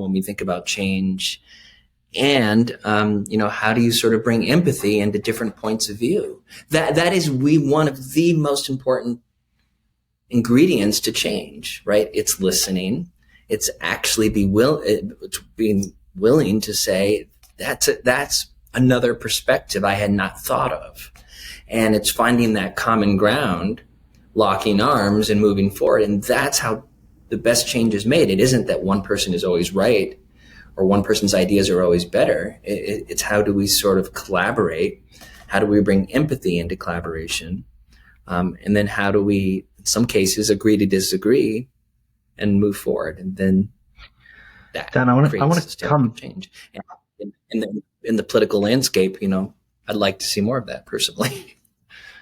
when we think about change? And, how do you sort of bring empathy into different points of view? That is one of the most important ingredients to change, right? It's listening. It's actually being willing to say, that's another perspective I had not thought of. And it's finding that common ground, locking arms and moving forward. And that's how the best change is made. It isn't that one person is always right or one person's ideas are always better. It's how do we sort of collaborate? How do we bring empathy into collaboration? And then how do we, in some cases, agree to disagree and move forward? And then that Dan, I want to come change. And in the political landscape, I'd like to see more of that personally.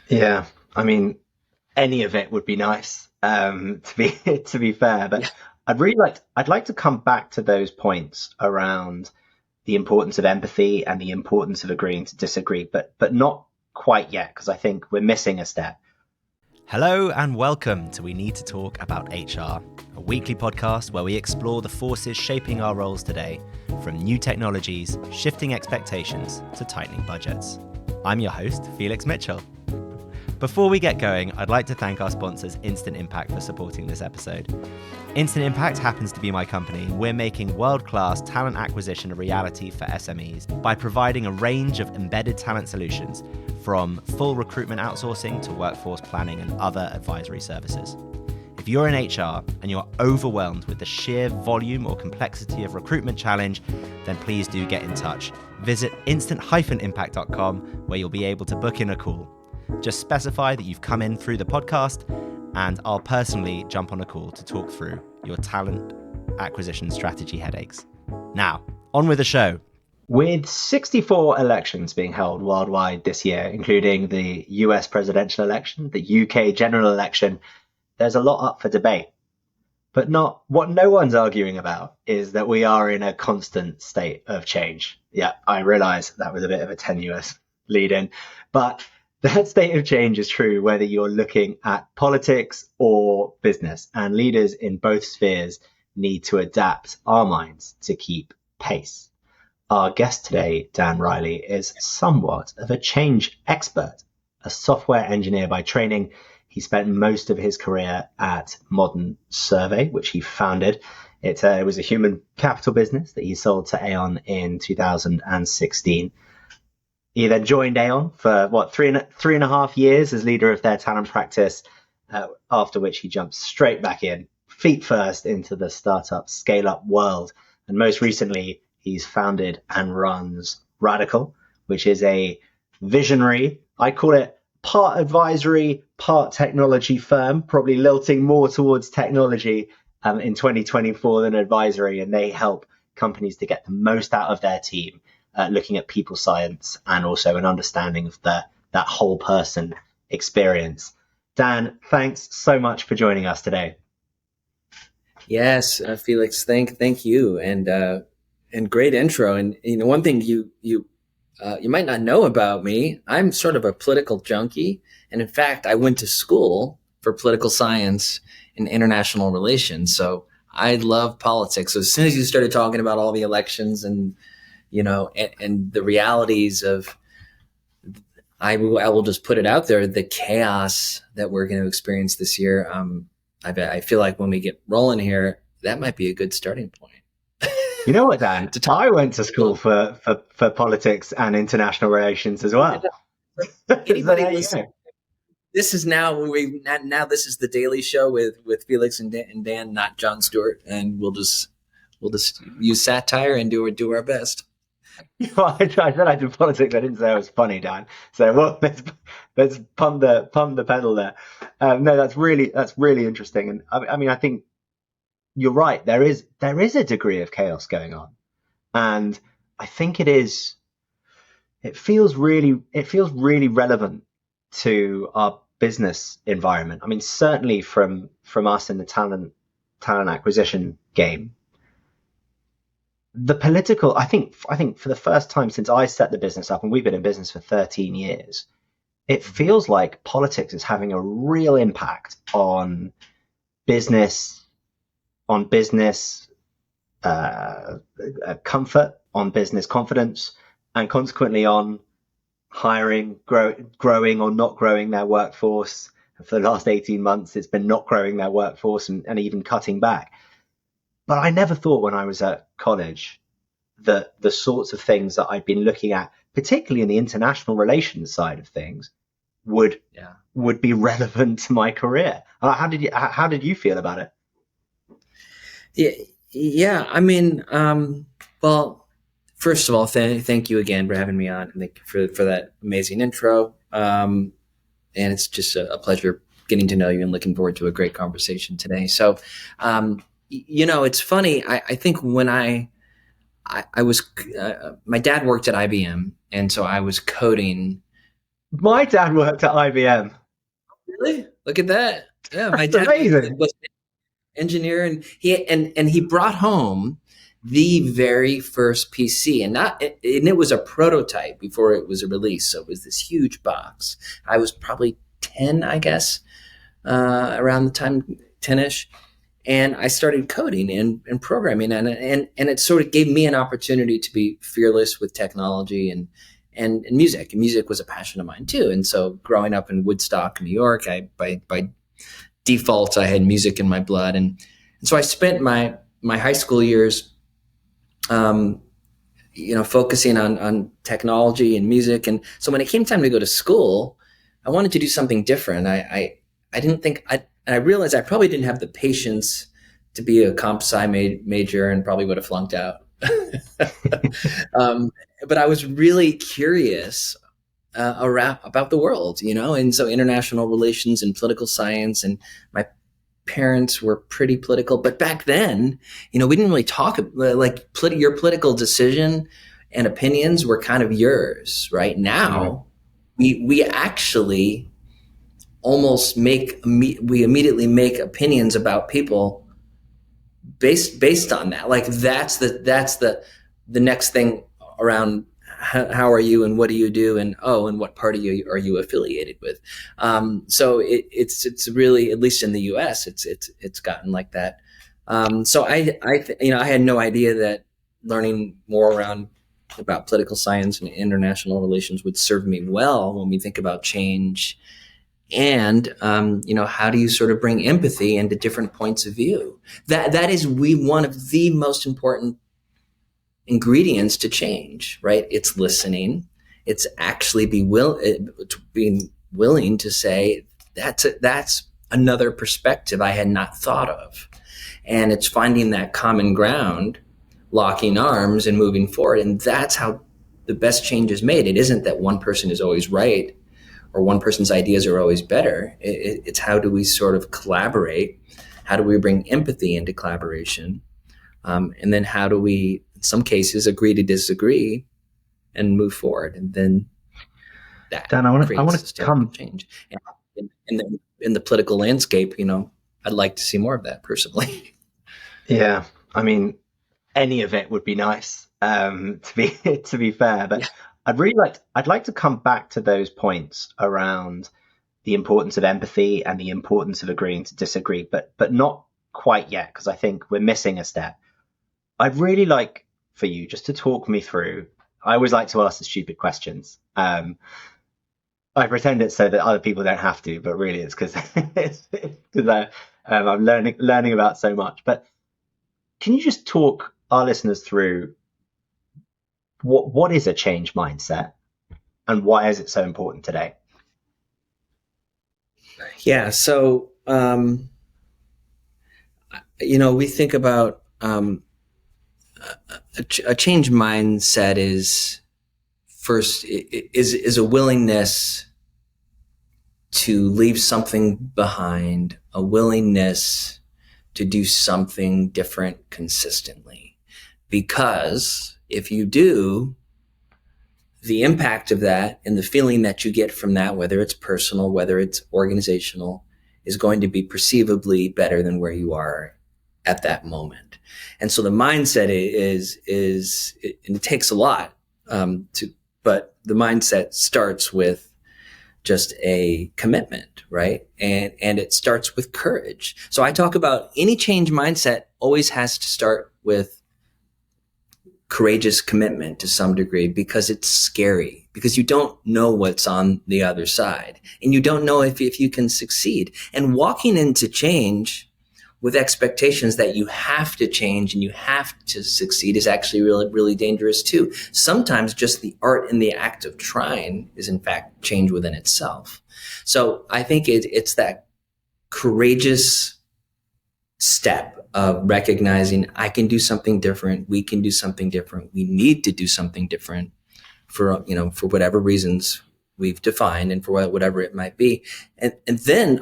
Yeah, I mean, any of it would be nice, to be fair, but yeah. I'd like to come back to those points around the importance of empathy and the importance of agreeing to disagree, but not quite yet, because I think we're missing a step. Hello and welcome to We Need to Talk About HR, a weekly podcast where we explore the forces shaping our roles today, from new technologies, shifting expectations, to tightening budgets. I'm your host, Felix Mitchell. Before we get going, I'd like to thank our sponsors, Instant Impact, for supporting this episode. Instant Impact happens to be my company. We're making world-class talent acquisition a reality for SMEs by providing a range of embedded talent solutions, from full recruitment outsourcing to workforce planning and other advisory services. If you're in HR and you're overwhelmed with the sheer volume or complexity of recruitment challenge, then please do get in touch. Visit instant-impact.com, where you'll be able to book in a call. Just specify that you've come in through the podcast, and I'll personally jump on a call to talk through your talent acquisition strategy headaches. Now, on with the show. With 64 elections being held worldwide this year, including the US presidential election, the UK general election, there's a lot up for debate. But what no one's arguing about is that we are in a constant state of change. Yeah, I realize that was a bit of a tenuous lead in, but that state of change is true whether you're looking at politics or business, and leaders in both spheres need to adapt our minds to keep pace. Our guest today, Dan Riley, is somewhat of a change expert. A software engineer by training, he spent most of his career at Modern Survey, which he founded. It was a human capital business that he sold to Aon in 2016. He then joined Aon for three and a half years as leader of their talent practice, after which he jumped straight back in, feet first, into the startup scale-up world. And most recently, he's founded and runs RADICL, which is a visionary, I call it part advisory, part technology firm, probably lilting more towards technology in 2024 than advisory. And they help companies to get the most out of their team, looking at people science and also an understanding of that whole person experience. Dan, thanks so much for joining us today. Yes, Felix, thank you, and great intro. And one thing you might not know about me, I'm sort of a political junkie, and in fact, I went to school for political science and international relations. So I love politics. So as soon as you started talking about all the elections and the realities of, I will just put it out there, the chaos that we're going to experience this year. I feel like when we get rolling here, that might be a good starting point. You know what, Dan? I went to school for politics and international relations as well. Anybody listen? This is now this is the Daily Show with Felix and Dan, not Jon Stewart, and we'll just use satire and do our best. Well, I said I did politics. I didn't say I was funny, Dan. So let's pump the pedal there. No, that's really interesting. And I mean, I think you're right. There is a degree of chaos going on, and I think it feels really relevant to our business environment. I mean, certainly from us in the talent acquisition game. The political, I think for the first time since I set the business up, and we've been in business for 13 years, it feels like politics is having a real impact on business uh, comfort, on business confidence, and consequently on hiring, growing or not growing their workforce. For the last 18 months, it's been not growing their workforce and even cutting back. But I never thought when I was at college that the sorts of things that I'd been looking at, particularly in the international relations side of things, would would be relevant to my career. How did you feel about it? Yeah, yeah. I mean, well, first of all, thank you again for having me on. Thank you for that amazing intro. And it's just a pleasure getting to know you and looking forward to a great conversation today. So, it's funny. I think when I was, my dad worked at IBM, and so I was coding. My dad worked at IBM. Really? Look at that. Yeah, my That's dad amazing. was an engineer, and he brought home the very first PC, and it was a prototype before it was a release. So it was this huge box. I was probably 10, I guess, around the time 10ish. And I started coding and programming, and it sort of gave me an opportunity to be fearless with technology and music. And music was a passion of mine too. And so growing up in Woodstock, New York, by default I had music in my blood, and so I spent my high school years, focusing on technology and music. And so when it came time to go to school, I wanted to do something different. I didn't think and I realized I probably didn't have the patience to be a comp sci major and probably would have flunked out. But I was really curious about the world, and so international relations and political science. And my parents were pretty political, but back then, we didn't really talk like your political decision and opinions were kind of yours. Right now, we actually almost we immediately make opinions about people based on that. Like that's the next thing around how are you and what do you do, and what party are you affiliated with. So it's really, at least in the US, it's gotten like that. So I had no idea that learning more about political science and international relations would serve me well when we think about change. And how do you sort of bring empathy into different points of view? That is one of the most important ingredients to change, right? It's listening. It's actually being willing to say that's another perspective I had not thought of, and it's finding that common ground, locking arms, and moving forward. And that's how the best change is made. It isn't that one person is always right, or one person's ideas are always better. It's how do we sort of collaborate? How do we bring empathy into collaboration? And then how do we, in some cases, agree to disagree and move forward? And then that Dan, I want to come change. And in the political landscape, I'd like to see more of that personally. Yeah, I mean, any of it would be nice, to be fair, but. Yeah. I'd like to come back to those points around the importance of empathy and the importance of agreeing to disagree, but not quite yet, because I think we're missing a step. I'd really like for you just to talk me through. I always like to ask the stupid questions. I pretend it's so that other people don't have to, but really it's because I'm learning about so much. But can you just talk our listeners through what is a change mindset and why is it so important today? Yeah. So, we think about a change mindset is a willingness to leave something behind, a willingness to do something different consistently. Because if you do, the impact of that and the feeling that you get from that, whether it's personal, whether it's organizational, is going to be perceivably better than where you are at that moment. And so the mindset and it takes a lot, but the mindset starts with just a commitment, right? And it starts with courage. So I talk about any change mindset always has to start with courageous commitment to some degree, because it's scary, because you don't know what's on the other side, and you don't know if you can succeed. And walking into change with expectations that you have to change and you have to succeed is actually really, really dangerous too. Sometimes just the art in the act of trying is in fact change within itself. So I think it's that courageous step of recognizing I can do something different. We can do something different. We need to do something different for whatever reasons we've defined and for whatever it might be. And then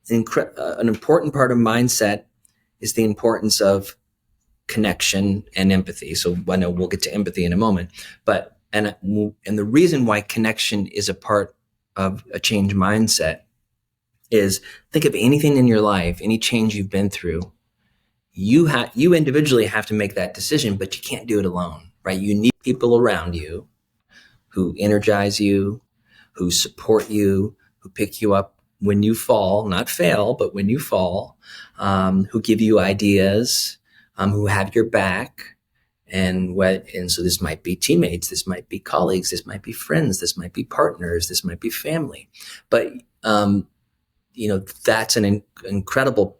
an important part of mindset is the importance of connection and empathy. So I know we'll get to empathy in a moment, but and the reason why connection is a part of a change mindset is, think of anything in your life, any change you've been through. You individually have to make that decision, but you can't do it alone, right? You need people around you who energize you, who support you, who pick you up when you fall, not fail, but when you fall, who give you ideas, who have your back. And so this might be teammates, this might be colleagues, this might be friends, this might be partners, this might be family. But, that's an incredible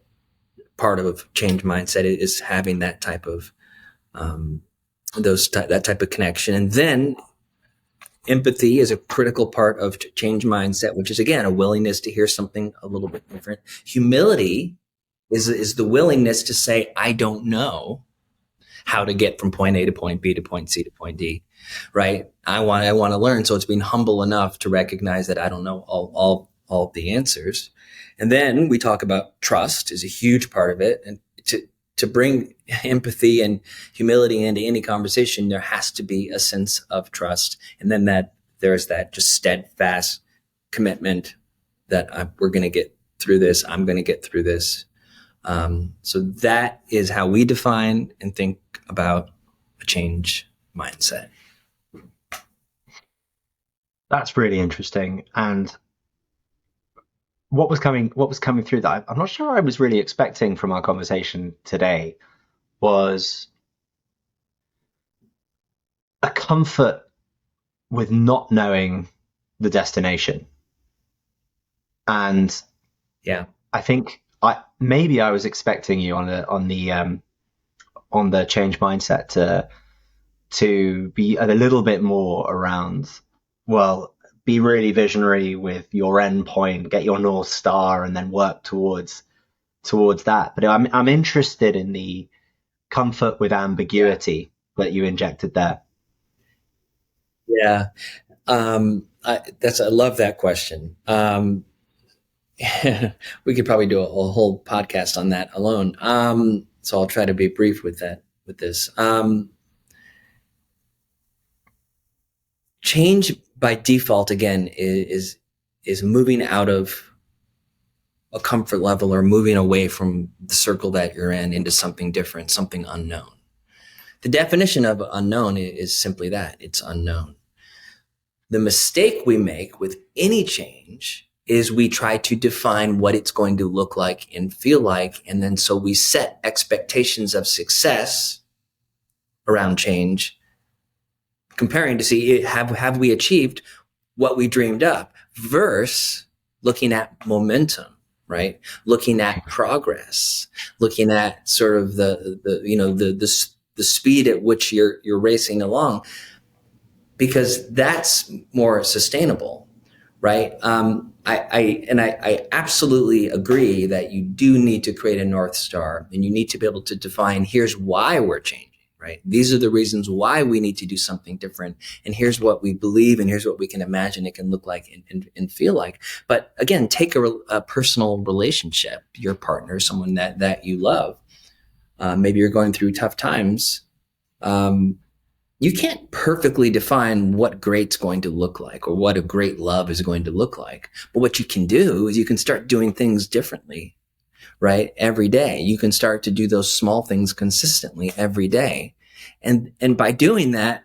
part of change mindset, is having that type of, that type of connection. And then empathy is a critical part of change mindset, which is, again, a willingness to hear something a little bit different. Humility is the willingness to say, I don't know how to get from point A to point B to point C to point D, right? I want to learn. So it's being humble enough to recognize that I don't know all the answers. And then we talk about trust is a huge part of it. And to bring empathy and humility into any conversation, there has to be a sense of trust. And then there's that just steadfast commitment that we're going to get through this. I'm going to get through this. So that is how we define and think about a change mindset. That's really interesting. And what was coming through that I'm not sure I was really expecting from our conversation today was a comfort with not knowing the destination. And yeah, I think I was expecting you on the change mindset to be a little bit more around, well, be really visionary with your end point, get your North Star, and then work towards that. But I'm interested in the comfort with ambiguity that you injected there. Yeah. I love that question. We could probably do a whole podcast on that alone. So I'll try to be brief with this. Change by default, again, is moving out of a comfort level or moving away from the circle that you're in into something different, something unknown. The definition of unknown is simply that, it's unknown. The mistake we make with any change is we try to define what it's going to look like and feel like. And then so we set expectations of success around change, comparing to see, have we achieved what we dreamed up, versus looking at momentum, right? Looking at progress, looking at sort of the speed at which you're racing along, because that's more sustainable, right? I absolutely agree that you do need to create a North Star, and you need to be able to define, here's why we're changing, right? These are the reasons why we need to do something different. And here's what we believe, and here's what we can imagine it can look like and feel like. But again, take a personal relationship, your partner, someone that you love. Maybe you're going through tough times. You can't perfectly define what great's going to look like or what a great love is going to look like. But what you can do is you can start doing things differently, right? Every day. You can start to do those small things consistently every day. And by doing that,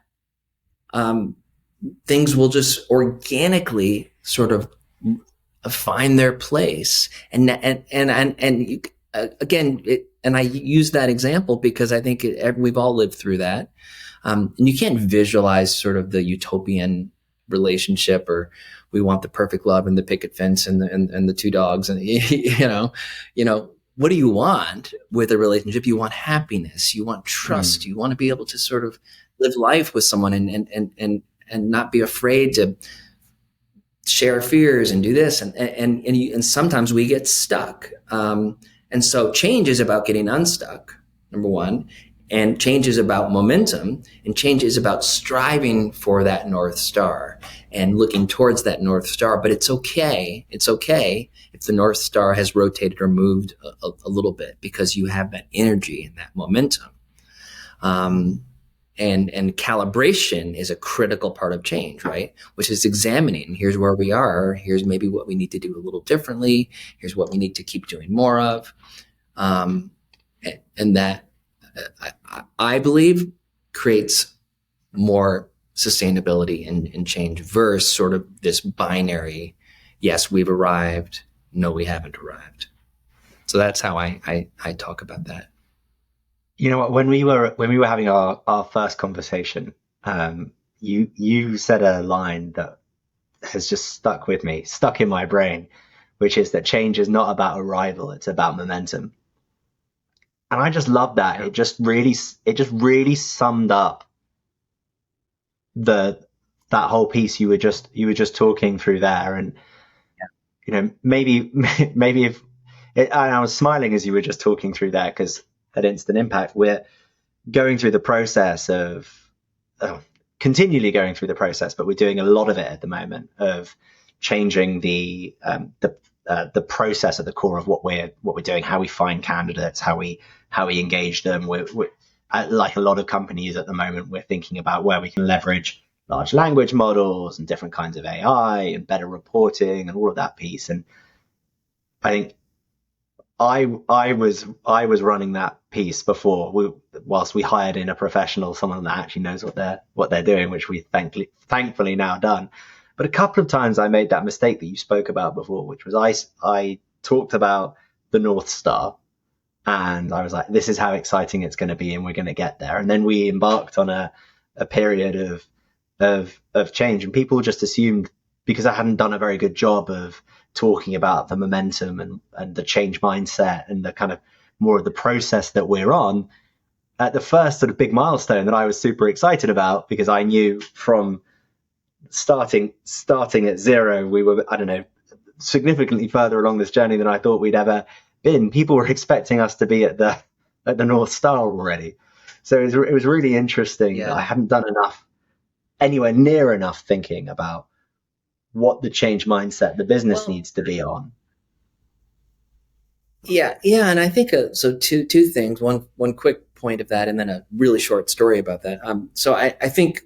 things will just organically sort of find their place. And you, again, and I use that example because I think we've all lived through that. And you can't visualize sort of the utopian relationship, or we want the perfect love and the picket fence and the two dogs. And, what do you want with a relationship? You want happiness. You want trust. You want to be able to sort of live life with someone and not be afraid to share fears and do this. And sometimes we get stuck. And so change is about getting unstuck, number one. And change is about momentum, and change is about striving for that North Star and looking towards that North Star. But it's okay. It's okay if the North Star has rotated or moved a little bit, because you have that energy and that momentum. And calibration is a critical part of change, right? Which is examining, here's where we are. Here's maybe what we need to do a little differently. Here's what we need to keep doing more of. And that, I believe, creates more sustainability and change versus sort of this binary, yes, we've arrived, no, we haven't arrived. So that's how I talk about that. You know what, when we were having our first conversation, you said a line that has just stuck with me, stuck in my brain, which is that change is not about arrival, it's about momentum. And I just love that. It just really summed up that whole piece you were just talking through there. And maybe if I was smiling as you were just talking through that, because that instant impact, we're going through the process of continually going through the process, but we're doing a lot of it at the moment of changing the process at the core of what we're doing, how we find candidates, how we engage them. We're like a lot of companies at the moment, we're thinking about where we can leverage large language models and different kinds of AI and better reporting and all of that piece. And I think I was running that piece before, whilst we hired in a professional, someone that actually knows what they're doing, which we thankfully now done. But a couple of times I made that mistake that you spoke about before, which was I talked about the North Star, and I was like, this is how exciting it's going to be, and we're going to get there. And then we embarked on a period of change, and people just assumed, because I hadn't done a very good job of talking about the momentum and the change mindset and the kind of more of the process that we're on, at the first sort of big milestone that I was super excited about, because I knew from starting at zero, we were, I don't know, significantly further along this journey than I thought we'd ever been. People were expecting us to be at the North Star already. So it was really interesting. Yeah. That I hadn't done anywhere near enough thinking about what the change mindset the business needs to be on. Yeah, and I think so. Two things. One quick point of that, and then a really short story about that. So I think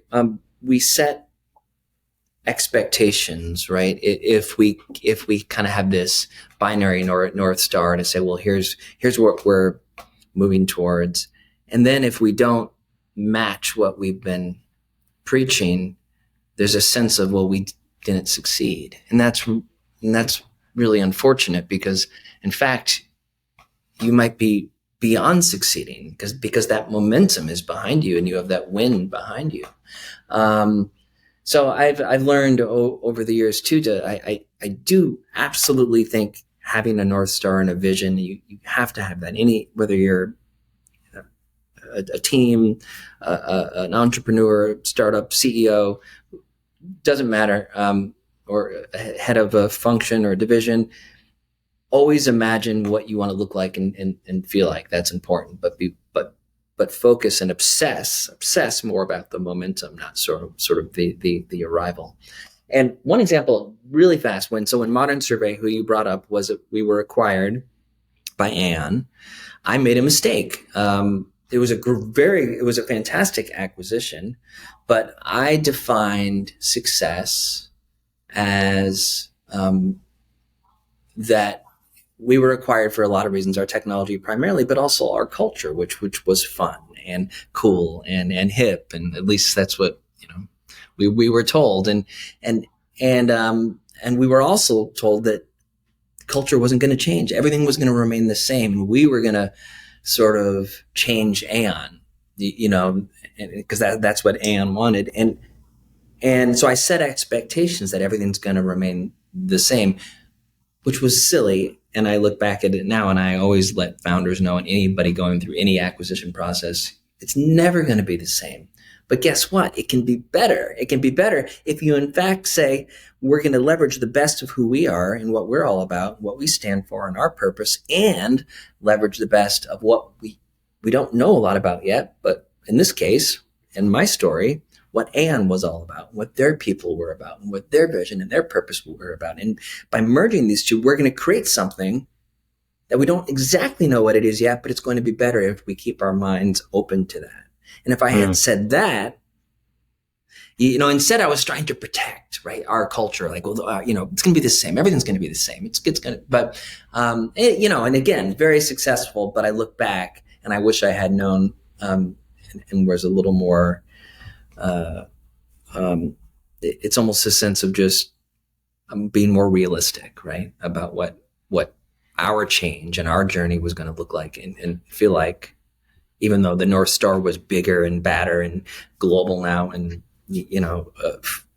we set expectations, right? If we kind of have this binary North Star to say, well, here's what we're moving towards, and then if we don't match what we've been preaching, there's a sense of, well, we didn't succeed, and that's really unfortunate, because in fact you might be beyond succeeding because that momentum is behind you and you have that wind behind you. So I've learned over the years too, I do absolutely think having a North Star and a vision, you have to have that. Whether you're a team, an entrepreneur, startup, CEO, doesn't matter, or head of a function or a division, always imagine what you want to look like and feel like. That's important, but focus and obsess more about the momentum, not sort of the arrival. And one example really fast, when Modern Survey, who you brought up, we were acquired by Aon, I made a mistake. It was a fantastic acquisition, but I defined success as that we were acquired for a lot of reasons, our technology primarily, but also our culture, which was fun and cool and hip, and at least that's what we were told, and we were also told that culture wasn't going to change, everything was going to remain the same, and we were going to sort of change Aon, because that's what Aon wanted. And so I set expectations that everything's going to remain the same, which was silly. And I look back at it now, and I always let founders know, and anybody going through any acquisition process, it's never going to be the same. But guess what? It can be better. It can be better if you, in fact, say, we're going to leverage the best of who we are and what we're all about, what we stand for and our purpose, and leverage the best of what we don't know a lot about yet. But in this case, in my story, what Aon was all about, what their people were about, and what their vision and their purpose were about. And by merging these two, we're going to create something that we don't exactly know what it is yet, but it's going to be better if we keep our minds open to that. And if I had said that, instead I was trying to protect, right, our culture, like, well, it's going to be the same. Everything's going to be the same. It's going to, but, and again, very successful. But I look back and I wish I had known, and was a little more, it's almost a sense of just being more realistic, right, about what our change and our journey was going to look like, and feel like, even though the North Star was bigger and badder and global now, and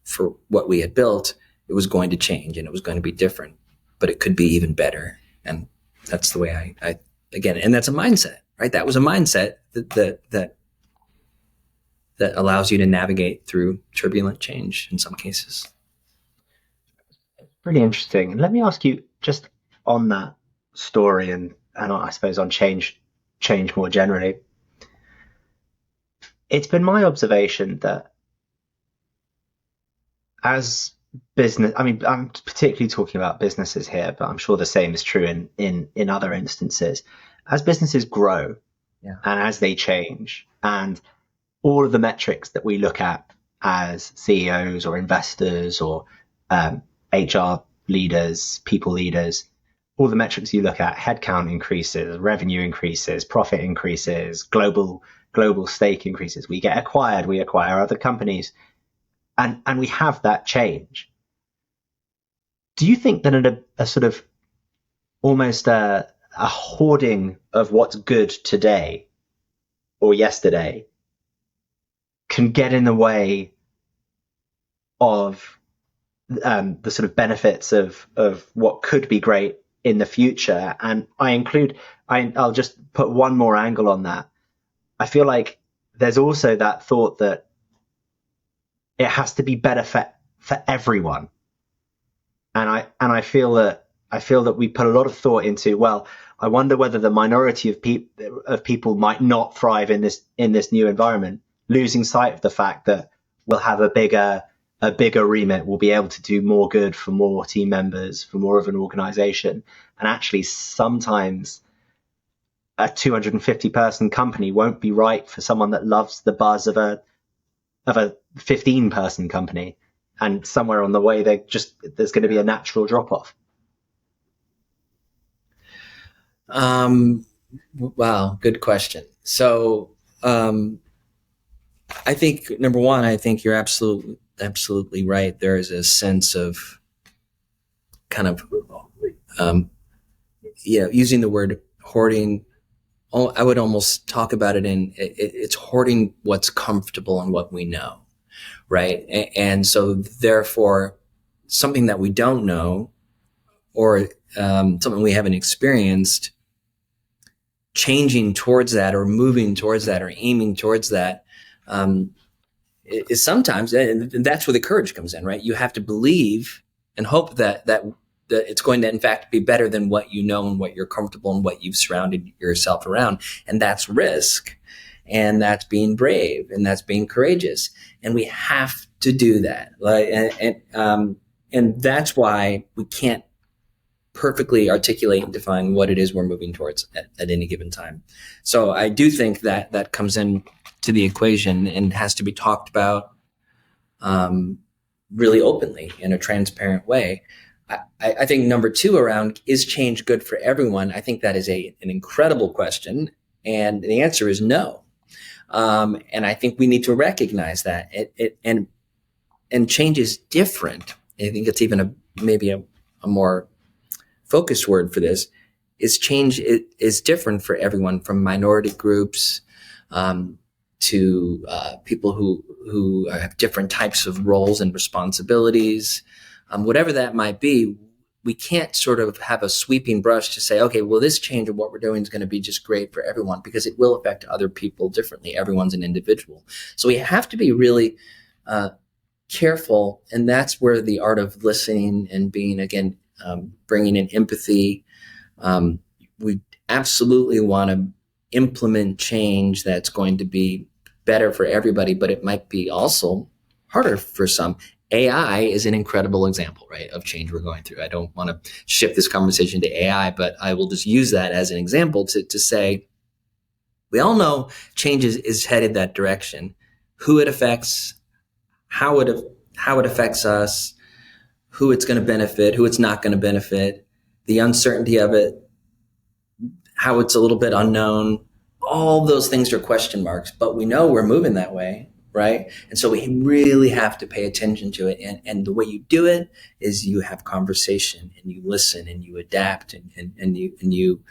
for what we had built, it was going to change and it was going to be different, but it could be even better. And that's the way I again, and that's a mindset, right? That was a mindset that allows you to navigate through turbulent change in some cases. Really interesting. Let me ask you, just on that story, and I suppose on change more generally. It's been my observation that as business, I mean, I'm particularly talking about businesses here, but I'm sure the same is true in other instances. As businesses grow, and as they change, and all of the metrics that we look at as CEOs or investors or HR leaders, people leaders, all the metrics you look at, headcount increases, revenue increases, profit increases, global stake increases. We get acquired, we acquire other companies, and we have that change. Do you think that a sort of almost a hoarding of what's good today or yesterday can get in the way of the sort of benefits of what could be great in the future? And I'll just put one more angle on that. I feel like there's also that thought that it has to be better for everyone. And I feel that we put a lot of thought into, well, I wonder whether the minority of people might not thrive in this new environment, losing sight of the fact that we'll have a bigger remit, we'll be able to do more good for more team members, for more of an organization. And actually, sometimes a 250 person company won't be right for someone that loves the buzz of a 15 person company. And somewhere on the way, there's going to be a natural drop off. Wow, good question. So, I think number one, I think you're absolutely right. There is a sense of kind of, using the word hoarding. I would almost talk about it it's hoarding what's comfortable and what we know, right? And so therefore, something that we don't know, or something we haven't experienced, changing towards that or moving towards that or aiming towards that, is sometimes, and that's where the courage comes in, right? You have to believe and hope that it's going to, in fact, be better than what you know and what you're comfortable and what you've surrounded yourself around. And that's risk, and that's being brave, and that's being courageous. And we have to do that. And that's why we can't perfectly articulate and define what it is we're moving towards at any given time. So I do think that comes in to the equation and has to be talked about really openly in a transparent way. I think number two around, is change good for everyone? I think that is an incredible question. And the answer is no. And I think we need to recognize that and change is different. I think it's even maybe a more focused word for this. change is different for everyone, from minority groups to people who have different types of roles and responsibilities, whatever that might be. We can't sort of have a sweeping brush to say, okay, well, this change of what we're doing is going to be just great for everyone, because it will affect other people differently. Everyone's an individual. So we have to be really careful. And that's where the art of listening and being, again, bringing in empathy. We absolutely want to implement change that's going to be better for everybody, but it might be also harder for some. AI is an incredible example, right, of change we're going through. I don't want to shift this conversation to AI, but I will just use that as an example to say, we all know change is headed that direction. Who it affects, how it affects us, who it's going to benefit, who it's not going to benefit, the uncertainty of it, how it's a little bit unknown. All those things are question marks, but we know we're moving that way, right? And so we really have to pay attention to it. And the way you do it is you have conversation and you listen and you adapt and you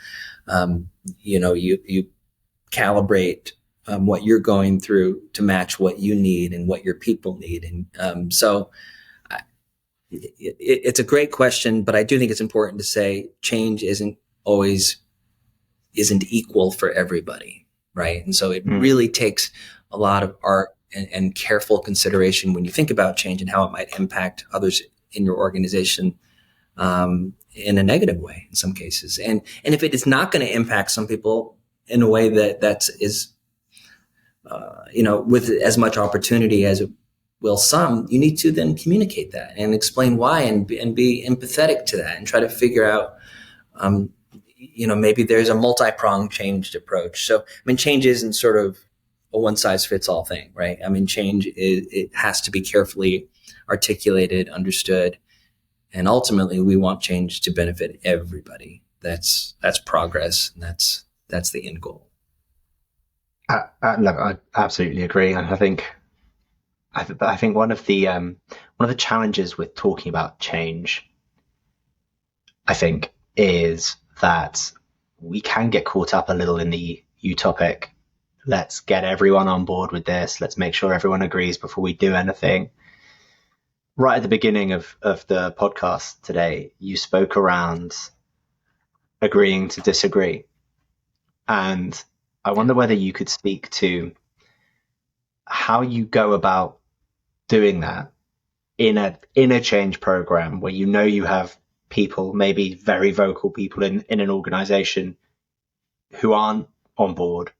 calibrate what you're going through to match what you need and what your people need. And so it's a great question, but I do think it's important to say change isn't equal for everybody, right? And so it really takes a lot of art and careful consideration when you think about change and how it might impact others in your organization in a negative way in some cases. And if it is not going to impact some people in a way that is with as much opportunity as it will some, you need to then communicate that and explain why and be empathetic to that and try to figure out maybe there's a multi-pronged changed approach. So, change isn't sort of a one-size-fits-all thing, right? Change it has to be carefully articulated, understood, and ultimately we want change to benefit everybody. That's progress, and that's the end goal. I absolutely agree, and I think one of the challenges with talking about change, I think, is that we can get caught up a little in the utopic. Let's get everyone on board with this. Let's make sure everyone agrees before we do anything. Right at the beginning of the podcast today, you spoke around agreeing to disagree. And I wonder whether you could speak to how you go about doing that in a change program where you have people, maybe very vocal people in an organization who aren't on board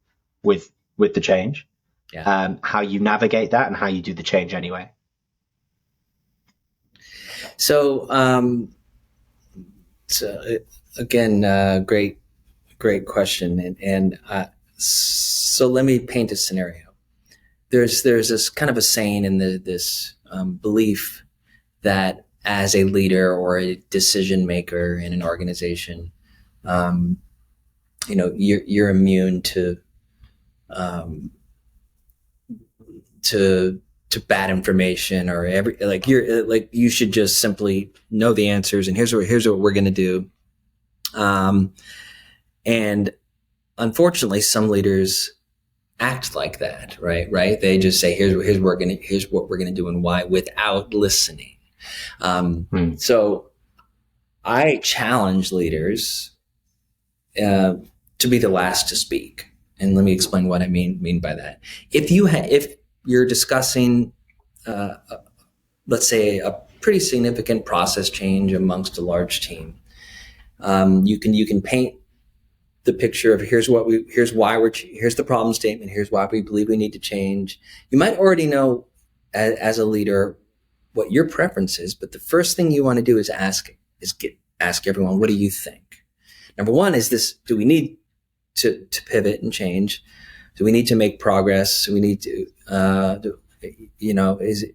with the change. Yeah. How you navigate that and how you do the change anyway. So again, great question. And so let me paint a scenario. There's this kind of a saying in this belief that as a leader or a decision maker in an organization, you're immune to bad information or you should just simply know the answers and here's what we're going to do. And unfortunately, some leaders act like that, right? They just say, here's what we're going to do and why, without listening. So I challenge leaders to be the last to speak. And let me explain what I mean by that. If you're discussing, let's say, a pretty significant process change amongst a large team, you can paint the picture of here's the problem statement, here's why we believe we need to change. You might already know as a leader what your preference is, but the first thing you want to do is ask everyone, what do you think? Number one is this: do we need to pivot and change? Do we need to make progress? Do we need to,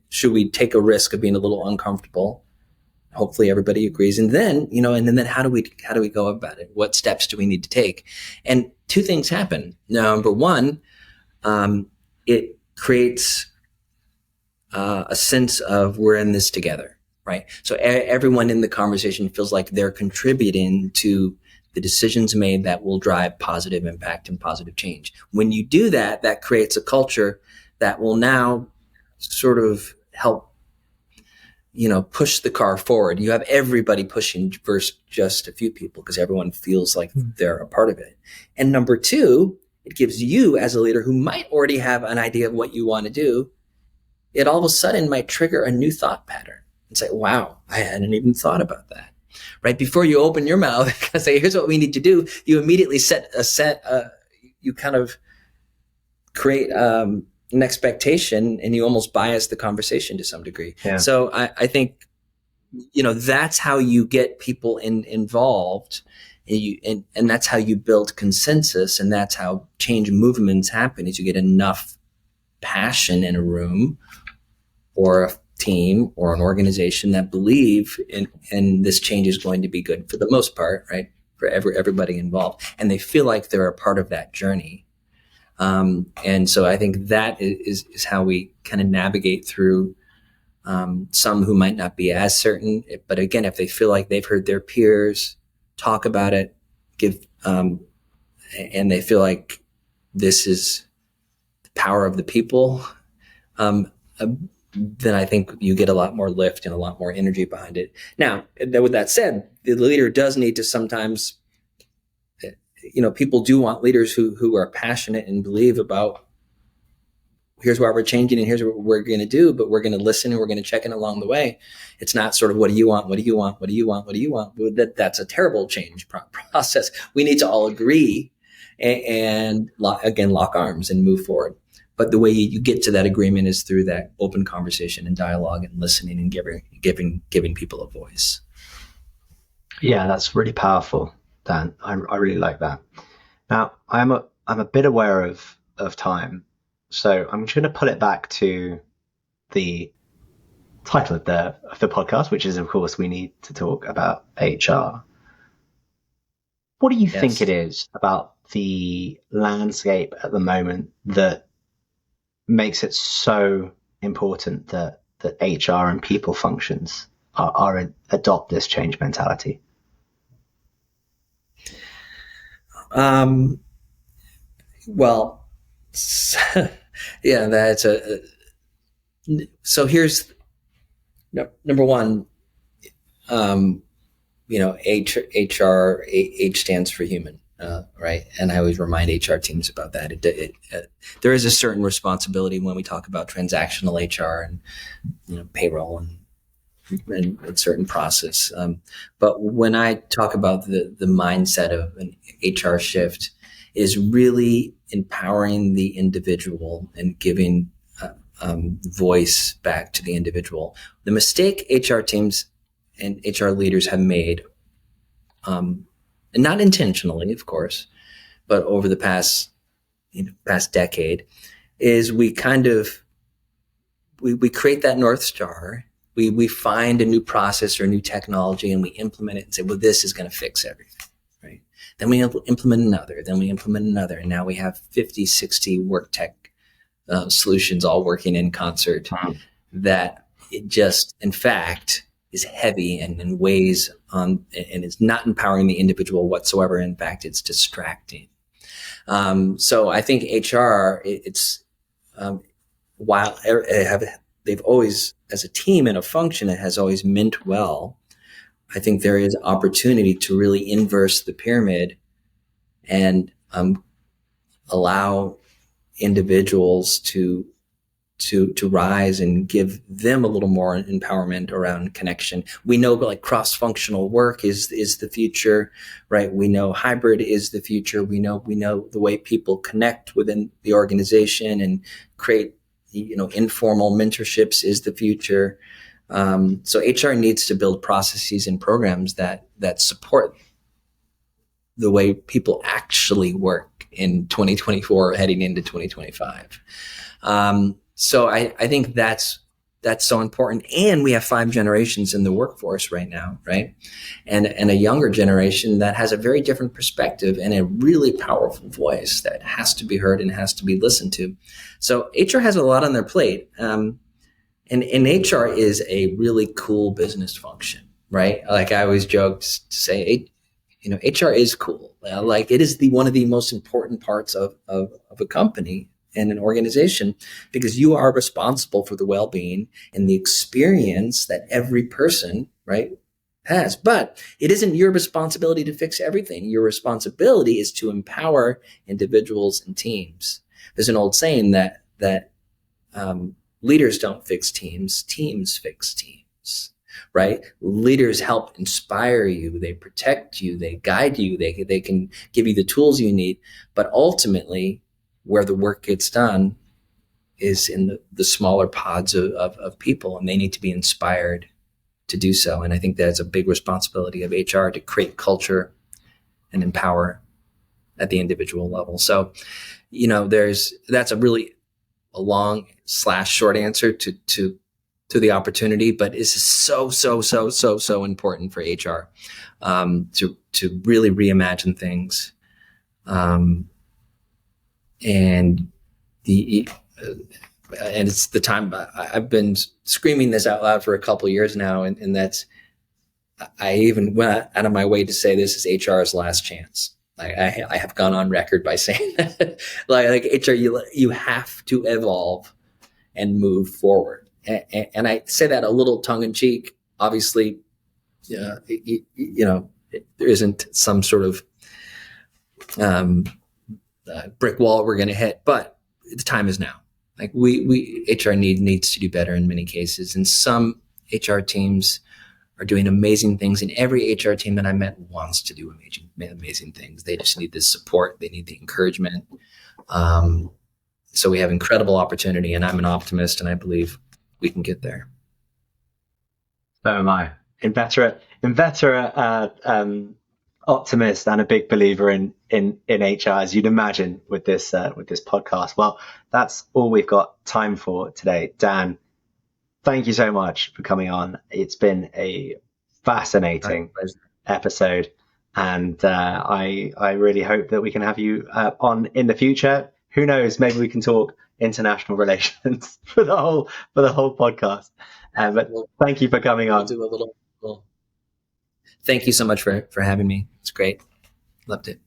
should we take a risk of being a little uncomfortable? Hopefully everybody agrees. And then, how do we go about it? What steps do we need to take? And two things happen. Number one, it creates a sense of we're in this together, right? So everyone in the conversation feels like they're contributing to the decisions made that will drive positive impact and positive change. When you do that, that creates a culture that will now sort of help, push the car forward. You have everybody pushing versus just a few people, because everyone feels like they're a part of it. And number two, it gives you as a leader who might already have an idea of what you want to do, it all of a sudden might trigger a new thought pattern and say, wow, I hadn't even thought about that. Right before you open your mouth and say, here's what we need to do, you immediately you kind of create an expectation, and you almost bias the conversation to some degree. Yeah. So I think, that's how you get people involved, and that's how you build consensus, and that's how change movements happen, is you get enough passion in a room or a team or an organization that believe in this change is going to be good for the most part, right? For everybody involved. And they feel like they're a part of that journey. And so I think that is how we kind of navigate through some who might not be as certain. But again, if they feel like they've heard their peers talk about it, and they feel like this is the power of the people, then I think you get a lot more lift and a lot more energy behind it. Now, with that said, the leader does need to sometimes, people do want leaders who are passionate and believe about, here's why we're changing and here's what we're going to do, but we're going to listen and we're going to check in along the way. It's not sort of, what do you want? What do you want? What do you want? What do you want? That's a terrible change process. We need to all agree and lock arms and move forward. But the way you get to that agreement is through that open conversation and dialogue and listening and giving people a voice. Yeah, that's really powerful, Dan. I really like that. Now, I'm a bit aware of time, so I'm just going to pull it back to the title of the podcast, which is, of course, we need to talk about HR. What do you think it is about the landscape at the moment that makes it so important that HR and people functions adopt this change mentality? Well, yeah, that's so here's number one, HR, H stands for human. Right. And I always remind HR teams about that. There is a certain responsibility when we talk about transactional HR and, payroll and certain process. But when I talk about the mindset of an HR shift, is really empowering the individual and giving voice back to the individual. The mistake HR teams and HR leaders have made, and not intentionally, of course, but over the past decade, is we kind of we create that North Star. We find a new process or a new technology and we implement it and say, well, this is going to fix everything, right? Then we implement another, and now we have 50, 60 work tech solutions all working in concert. That it just, in fact, is heavy and weighs on, and is not empowering the individual whatsoever. In fact, it's distracting. So I think HR, while they've always, as a team and a function, it has always meant well. I think there is opportunity to really inverse the pyramid and allow individuals to rise and give them a little more empowerment around connection. We know like cross-functional work is the future, right? We know hybrid is the future. We know the way people connect within the organization and create, informal mentorships is the future. So HR needs to build processes and programs that support the way people actually work in 2024 heading into 2025. So I think that's so important. And we have 5 generations in the workforce right now, right? And a younger generation that has a very different perspective and a really powerful voice that has to be heard and has to be listened to. So HR has a lot on their plate. And HR is a really cool business function, right? Like I always joke to say HR is cool. Like it is one of the most important parts of a company and an organization, because you are responsible for the well-being and the experience that every person, right, has. But it isn't your responsibility to fix everything. Your responsibility is to empower individuals and teams. There's an old saying that leaders don't fix teams, teams fix teams. Right? Leaders help inspire you. They protect you. They guide you. They can give you the tools you need. But ultimately, where the work gets done is in the smaller pods of people, and they need to be inspired to do so. And I think that's a big responsibility of HR, to create culture and empower at the individual level. So, that's a long / short answer to the opportunity, but it's so important for HR to really reimagine things, and it's the time. I've been screaming this out loud for a couple of years now, and that's, I even went out of my way to say this is HR's last chance. I have gone on record by saying that, like HR, you have to evolve and move forward. And I say that a little tongue in cheek. Obviously, there isn't some sort of brick wall we're going to hit, but the time is now. Like we HR needs to do better in many cases, and some HR teams are doing amazing things, and every HR team that I met wants to do amazing things. They just need the support. They need the encouragement. So we have incredible opportunity, and I'm an optimist, and I believe we can get there. So am I. Inveterate optimist and a big believer in HR, as you'd imagine with this podcast. Well, that's all we've got time for today. Dan, thank you so much for coming on. It's been a fascinating episode, and I really hope that we can have you on in the future. Who knows?Maybe we can talk international relations for the whole podcast. But thank you for coming on. Thank you so much for having me. It's great. Loved it.